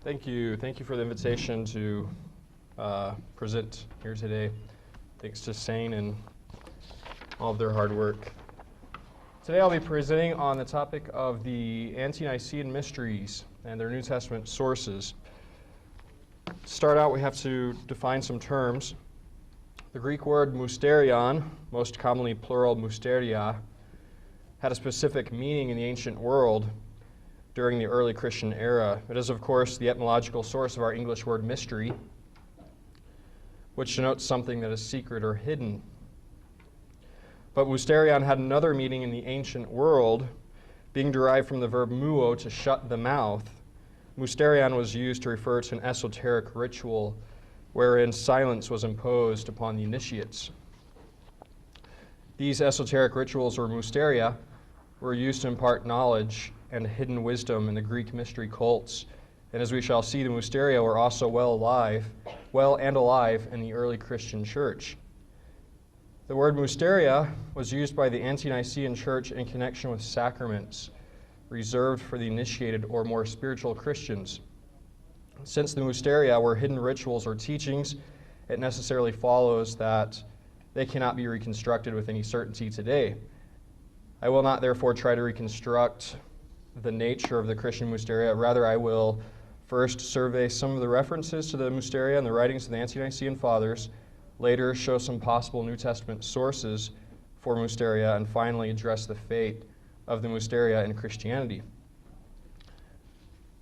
Thank you. Thank you for the invitation to present here today. Thanks to SANE and all of their hard work. Today I'll be presenting on the topic of the Ante-Nicene Mysteries and their New Testament sources. To start out, we have to define some terms. The Greek word mysterion, most commonly plural mysteria, had a specific meaning in the ancient world during the early Christian era. It is, of course, the etymological source of our English word mystery, which denotes something that is secret or hidden. But mysterion had another meaning in the ancient world, being derived from the verb muo, to shut the mouth. Mysterion was used to refer to an esoteric ritual wherein silence was imposed upon the initiates. These esoteric rituals, or mysteria, were used to impart knowledge and hidden wisdom in the Greek mystery cults. And as we shall see, the mysteria were also well and alive in the early Christian church. The word mysteria was used by the Ante-Nicene Church in connection with sacraments reserved for the initiated or more spiritual Christians. Since the mysteria were hidden rituals or teachings, it necessarily follows that they cannot be reconstructed with any certainty today. I will not therefore try to reconstruct the nature of the Christian mysteria. Rather, I will first survey some of the references to the mysteria in the writings of the Ante-Nicene Fathers, later show some possible New Testament sources for mysteria, and finally address the fate of the mysteria in Christianity.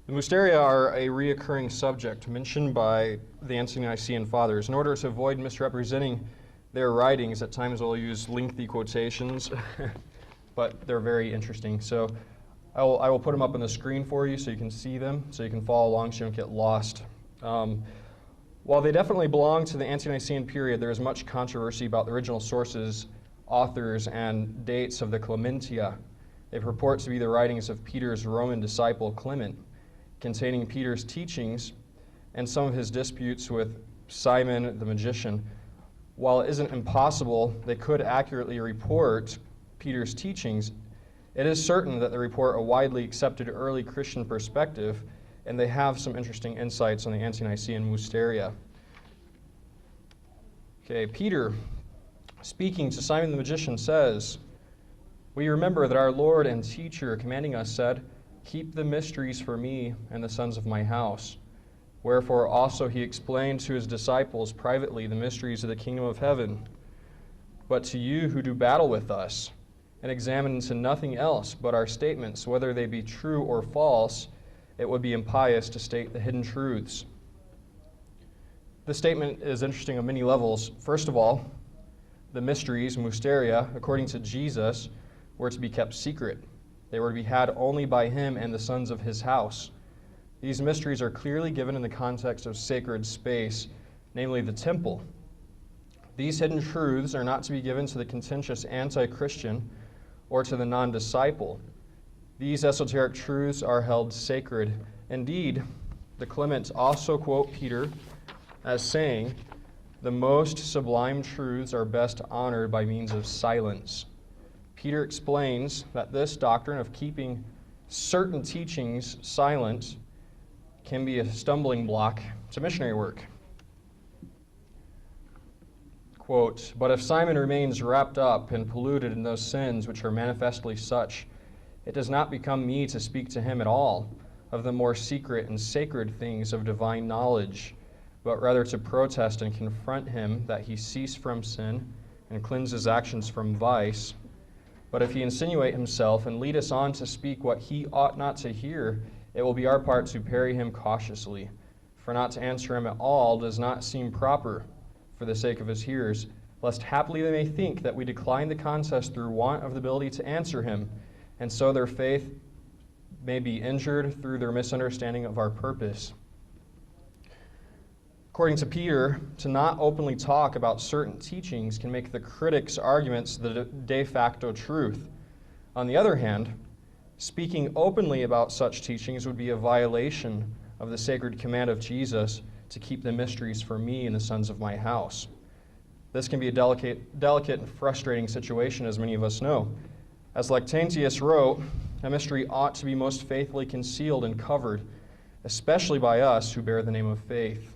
The mysteria are a reoccurring subject mentioned by the Ante-Nicene Fathers. In order to avoid misrepresenting their writings, at times we'll use lengthy quotations, but they're very interesting. So I will put them up on the screen for you so you can see them, so you can follow along so you don't get lost. While they definitely belong to the Ante-Nicene period, there is much controversy about the original sources, authors, and dates of the Clementia. They purport to be the writings of Peter's Roman disciple Clement, containing Peter's teachings and some of his disputes with Simon the magician. While it isn't impossible they could accurately report Peter's teachings, it is certain that they report a widely accepted early Christian perspective, and they have some interesting insights on the Ante-Nicene mysteria. Okay, Peter, speaking to Simon the magician, says, "We remember that our Lord and teacher, commanding us, said, 'Keep the mysteries for me and the sons of my house.' Wherefore also he explained to his disciples privately the mysteries of the kingdom of heaven. But to you who do battle with us, and examine into nothing else but our statements, whether they be true or false, it would be impious to state the hidden truths." This statement is interesting on many levels. First of all, the mysteries, mysteria, according to Jesus, were to be kept secret. They were to be had only by him and the sons of his house. These mysteries are clearly given in the context of sacred space, namely the temple. These hidden truths are not to be given to the contentious anti-Christian or to the non-disciple. These esoteric truths are held sacred. Indeed, the Clements also quote Peter as saying, "The most sublime truths are best honored by means of silence." Peter explains that this doctrine of keeping certain teachings silent can be a stumbling block to missionary work. Quote, "But if Simon remains wrapped up and polluted in those sins which are manifestly such, it does not become me to speak to him at all of the more secret and sacred things of divine knowledge, but rather to protest and confront him that he cease from sin and cleanse his actions from vice. But if he insinuate himself and lead us on to speak what he ought not to hear, it will be our part to parry him cautiously. For not to answer him at all does not seem proper for the sake of his hearers, lest haply they may think that we decline the contest through want of the ability to answer him, and so their faith may be injured through their misunderstanding of our purpose." According to Peter, to not openly talk about certain teachings can make the critics' arguments the de facto truth. On the other hand, speaking openly about such teachings would be a violation of the sacred command of Jesus to keep the mysteries for me and the sons of my house. This can be a delicate and frustrating situation, as many of us know. As Lactantius wrote, a mystery ought to be most faithfully concealed and covered. especially by us who bear the name of faith.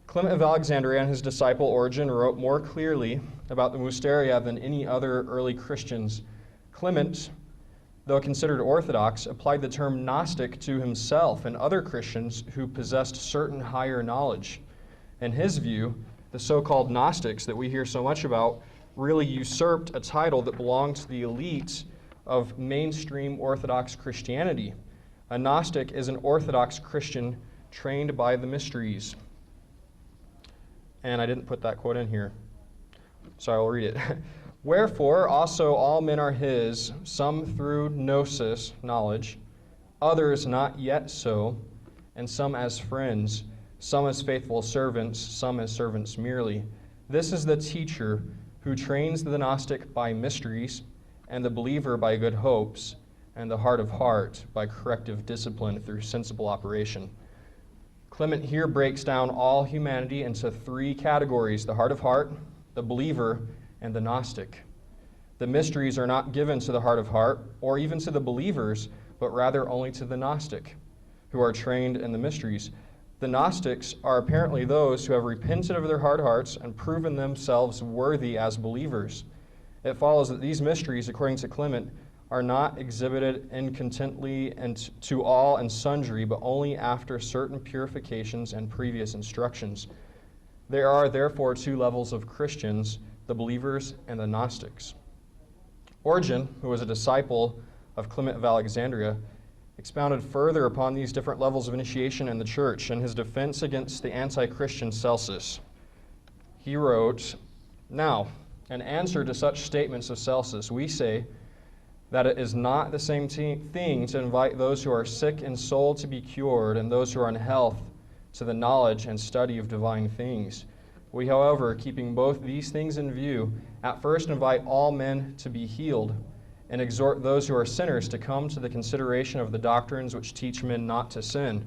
Clement of Alexandria and his disciple Origen wrote more clearly about the Mysteria than any other early Christians. Clement, though considered orthodox, applied the term Gnostic to himself and other Christians who possessed certain higher knowledge. In his view, the so-called Gnostics that we hear so much about really usurped a title that belonged to the elite of mainstream Orthodox Christianity. A Gnostic is an Orthodox Christian trained by the mysteries. And I didn't put that quote in here, so I will read it. Wherefore also all men are his, some through gnosis, knowledge, others not yet so, and some as friends, some as faithful servants, some as servants merely. This is the teacher who trains the Gnostic by mysteries, and the believer by good hopes, and the heart of heart by corrective discipline through sensible operation. Clement here breaks down all humanity into three categories: the heart of heart, the believer, and the Gnostic. The mysteries are not given to the heart of heart, or even to the believers, but rather only to the Gnostic, who are trained in the mysteries. The Gnostics are apparently those who have repented of their hard hearts and proven themselves worthy as believers. It follows that these mysteries, according to Clement, are not exhibited incontently and to all and sundry, but only after certain purifications and previous instructions. There are therefore two levels of Christians, the believers and the Gnostics. Origen, who was a disciple of Clement of Alexandria, expounded further upon these different levels of initiation in the church in his defense against the anti-Christian Celsus. He wrote, "Now, in answer to such statements of Celsus, we say that it is not the same thing to invite those who are sick in soul to be cured and those who are in health to the knowledge and study of divine things. We, however, keeping both these things in view, at first invite all men to be healed and exhort those who are sinners to come to the consideration of the doctrines which teach men not to sin.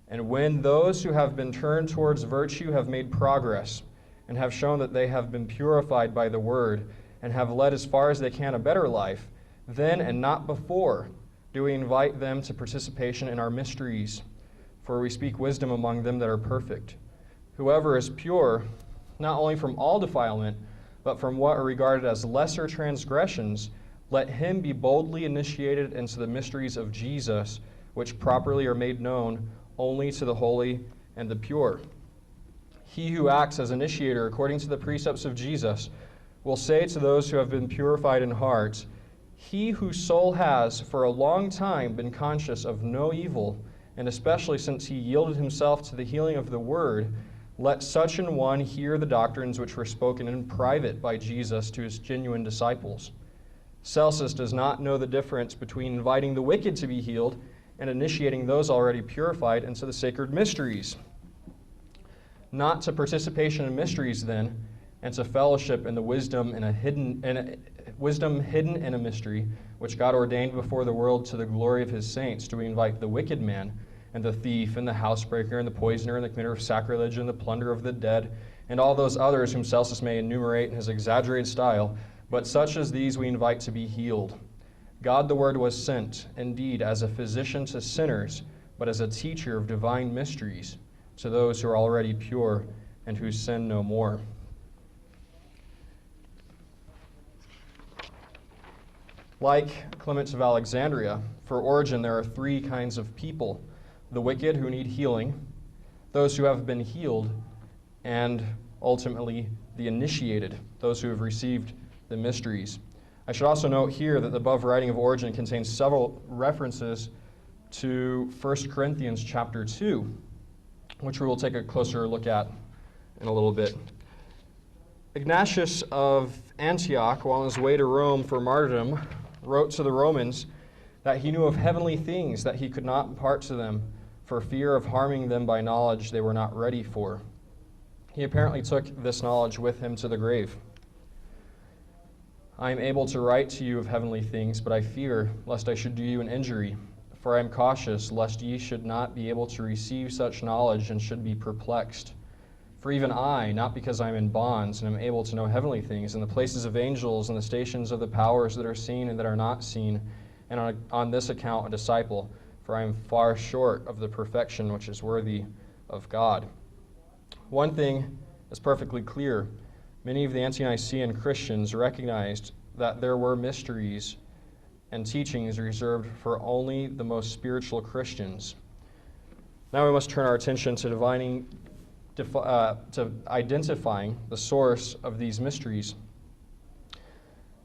And when those who have been turned towards virtue have made progress and have shown that they have been purified by the word and have led as far as they can a better life, then and not before do we invite them to participation in our mysteries, for we speak wisdom among them that are perfect. Whoever is pure, not only from all defilement, but from what are regarded as lesser transgressions, let him be boldly initiated into the mysteries of Jesus, which properly are made known only to the holy and the pure. He who acts as initiator according to the precepts of Jesus will say to those who have been purified in heart, he whose soul has for a long time been conscious of no evil, and especially since he yielded himself to the healing of the word, let such an one hear the doctrines which were spoken in private by Jesus to his genuine disciples. Celsus does not know the difference between inviting the wicked to be healed and initiating those already purified into the sacred mysteries. Not to participation in mysteries, then, and to fellowship in the wisdom hidden in a mystery, which God ordained before the world to the glory of his saints, do we invite the wicked man, and the thief, and the housebreaker, and the poisoner, and the committer of sacrilege, and the plunderer of the dead, and all those others whom Celsus may enumerate in his exaggerated style, but such as these we invite to be healed. God the Word was sent, indeed, as a physician to sinners, but as a teacher of divine mysteries to those who are already pure and who sin no more." Like Clement of Alexandria, for Origen there are three kinds of people: the wicked who need healing, those who have been healed, and ultimately the initiated, those who have received the mysteries. I should also note here that the above writing of Origen contains several references to 1 Corinthians chapter 2, which we will take a closer look at in a little bit. Ignatius of Antioch, while on his way to Rome for martyrdom, wrote to the Romans that he knew of heavenly things that he could not impart to them for fear of harming them by knowledge they were not ready for. He apparently took this knowledge with him to the grave. "I am able to write to you of heavenly things, but I fear lest I should do you an injury. For I am cautious lest ye should not be able to receive such knowledge and should be perplexed. For even I, not because I am in bonds, and am able to know heavenly things, and the places of angels, and the stations of the powers that are seen and that are not seen, and on this account a disciple, for I am far short of the perfection which is worthy of God. One thing is perfectly clear. Many of the Ante-Nicene Christians recognized that there were mysteries and teachings reserved for only the most spiritual Christians. Now we must turn our attention to identifying the source of these mysteries.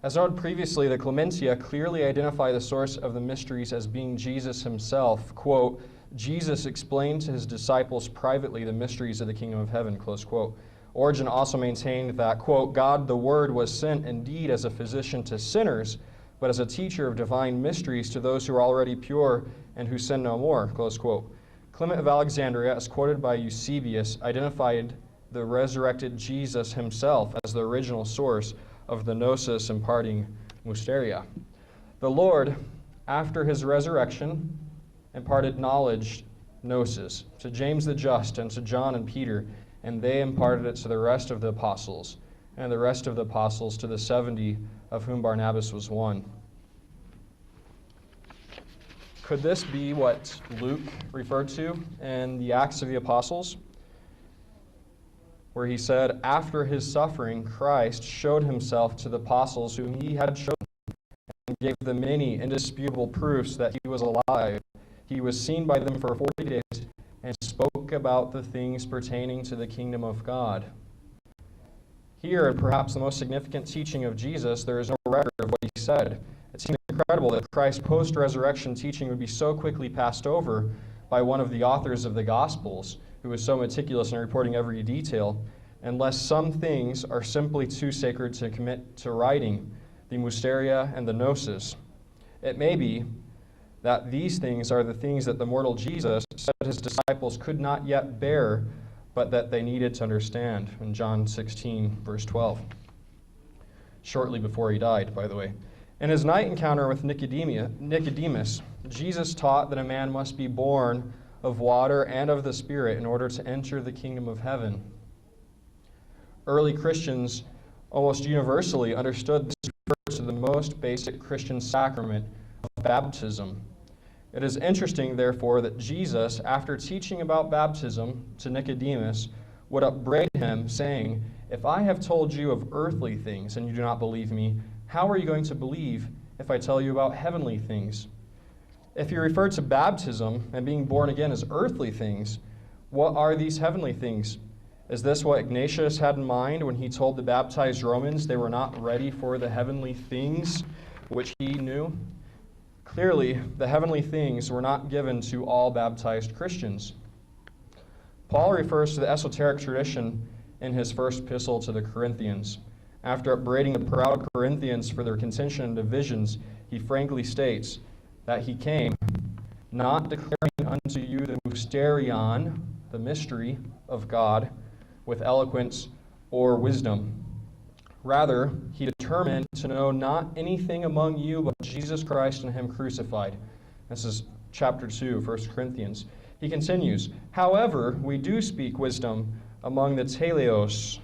As noted previously, the Clementia clearly identify the source of the mysteries as being Jesus himself. Quote, Jesus explained to his disciples privately the mysteries of the kingdom of heaven, close quote. Origen also maintained that, quote, God the Word was sent indeed as a physician to sinners, but as a teacher of divine mysteries to those who are already pure and who sin no more, close quote. Clement of Alexandria, as quoted by Eusebius, identified the resurrected Jesus himself as the original source of the gnosis imparting mysteria. The Lord, after his resurrection, imparted knowledge, gnosis, to James the Just and to John and Peter, and they imparted it to the rest of the apostles, and the rest of the apostles to the 70, of whom Barnabas was one. Could this be what Luke referred to in the Acts of the Apostles, where he said, after his suffering, Christ showed himself to the apostles whom he had chosen, and gave them many indisputable proofs that he was alive. He was seen by them for 40 days, and spoke about the things pertaining to the kingdom of God. Here, and perhaps the most significant teaching of Jesus, there is no record of what he said. It seems incredible that Christ's post-resurrection teaching would be so quickly passed over by one of the authors of the Gospels, who was so meticulous in reporting every detail, unless some things are simply too sacred to commit to writing, the mysteria and the gnosis. It may be that these things are the things that the mortal Jesus said his disciples could not yet bear, but that they needed to understand, in John 16, verse 12. Shortly before he died, by the way. In his night encounter with Nicodemus, Jesus taught that a man must be born of water and of the Spirit in order to enter the kingdom of heaven. Early Christians almost universally understood this refers to the most basic Christian sacrament of baptism. It is interesting, therefore, that Jesus, after teaching about baptism to Nicodemus, would upbraid him, saying, if I have told you of earthly things and you do not believe me, how are you going to believe if I tell you about heavenly things? If you refer to baptism and being born again as earthly things, what are these heavenly things? Is this what Ignatius had in mind when he told the baptized Romans they were not ready for the heavenly things which he knew? Clearly, the heavenly things were not given to all baptized Christians. Paul refers to the esoteric tradition in his first epistle to the Corinthians. After upbraiding the proud Corinthians for their contention and divisions, he frankly states that he came not declaring unto you the mysterion, the mystery of God, with eloquence or wisdom. Rather, he determined to know not anything among you but Jesus Christ and him crucified. This is chapter 2, 1 Corinthians. He continues, however, we do speak wisdom among the teleos.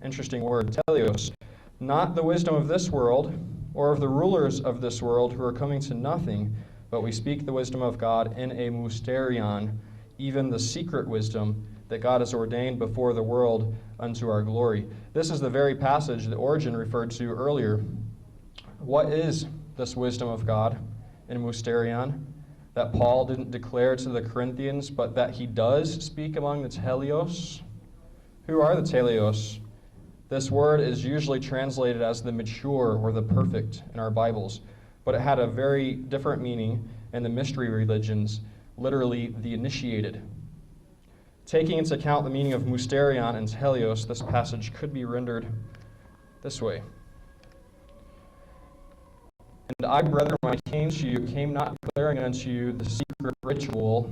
Interesting word, teleos. Not the wisdom of this world, or of the rulers of this world who are coming to nothing, but we speak the wisdom of God in a mysterion, even the secret wisdom that God has ordained before the world unto our glory. This is the very passage that Origen referred to earlier. What is this wisdom of God in mysterion that Paul didn't declare to the Corinthians, but that he does speak among the teleos? Who are the teleos? This word is usually translated as the mature or the perfect in our Bibles, but it had a very different meaning in the mystery religions, literally the initiated. Taking into account the meaning of mysterion and teleos, this passage could be rendered this way. And I, brethren, when I came to you, came not declaring unto you the secret ritual,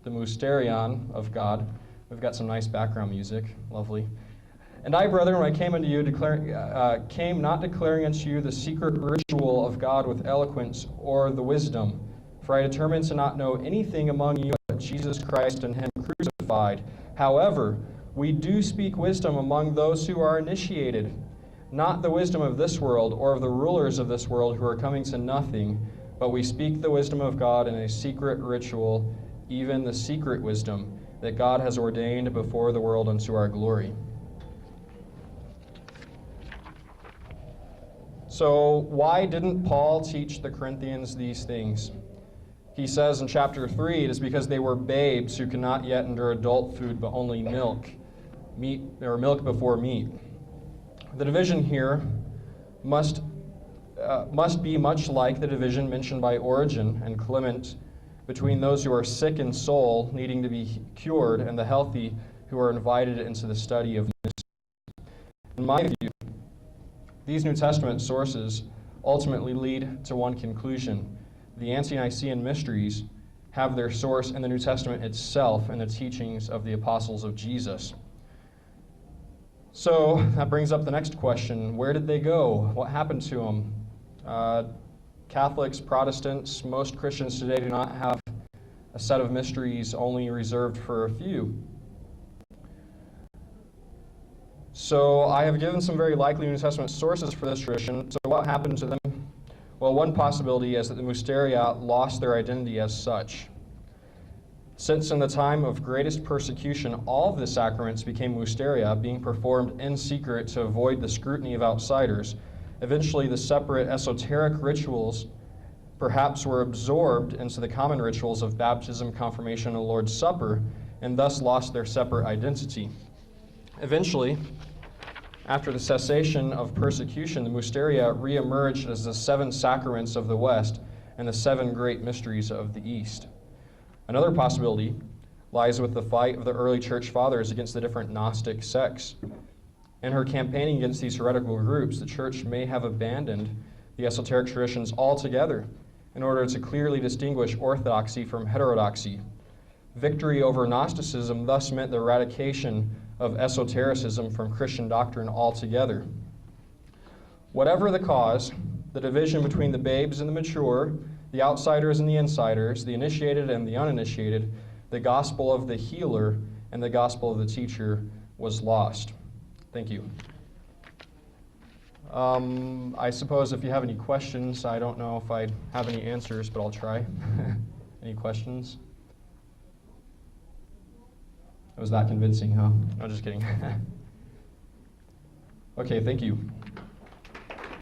the mysterion of God. We've got some nice background music, lovely. And I, brethren, when I came unto you, came not declaring unto you the secret ritual of God with eloquence or the wisdom. For I determined to not know anything among you but Jesus Christ and him crucified. However, we do speak wisdom among those who are initiated, not the wisdom of this world or of the rulers of this world who are coming to nothing, but we speak the wisdom of God in a secret ritual, even the secret wisdom that God has ordained before the world unto our glory. So why didn't Paul teach the Corinthians these things? He says in chapter 3, it is because they were babes who could not yet endure adult food, but only milk before meat. The division here must be much like the division mentioned by Origen and Clement between those who are sick in soul, needing to be cured, and the healthy who are invited into the study of mysteries. In my view, these New Testament sources ultimately lead to one conclusion. The Ante-Nicene Mysteries have their source in the New Testament itself and the teachings of the apostles of Jesus. So that brings up the next question. Where did they go? What happened to them? Catholics, Protestants, most Christians today do not have a set of mysteries only reserved for a few. So I have given some very likely New Testament sources for this tradition. So what happened to them? Well, one possibility is that the Mysteria lost their identity as such. Since in the time of greatest persecution, all of the sacraments became Mysteria, being performed in secret to avoid the scrutiny of outsiders, eventually the separate esoteric rituals perhaps were absorbed into the common rituals of baptism, confirmation, and the Lord's Supper, and thus lost their separate identity. Eventually, after the cessation of persecution, the Mysteria reemerged as the 7 sacraments of the West and the 7 great mysteries of the East. Another possibility lies with the fight of the early church fathers against the different Gnostic sects. In her campaigning against these heretical groups, the church may have abandoned the esoteric traditions altogether in order to clearly distinguish orthodoxy from heterodoxy. Victory over Gnosticism thus meant the eradication of esotericism from Christian doctrine altogether. Whatever the cause, the division between the babes and the mature, the outsiders and the insiders, the initiated and the uninitiated, the gospel of the healer and the gospel of the teacher was lost. Thank you. I suppose if you have any questions, I don't know if I have any answers, but I'll try. Any questions? Was that convincing, huh? No, just kidding. Okay, thank you.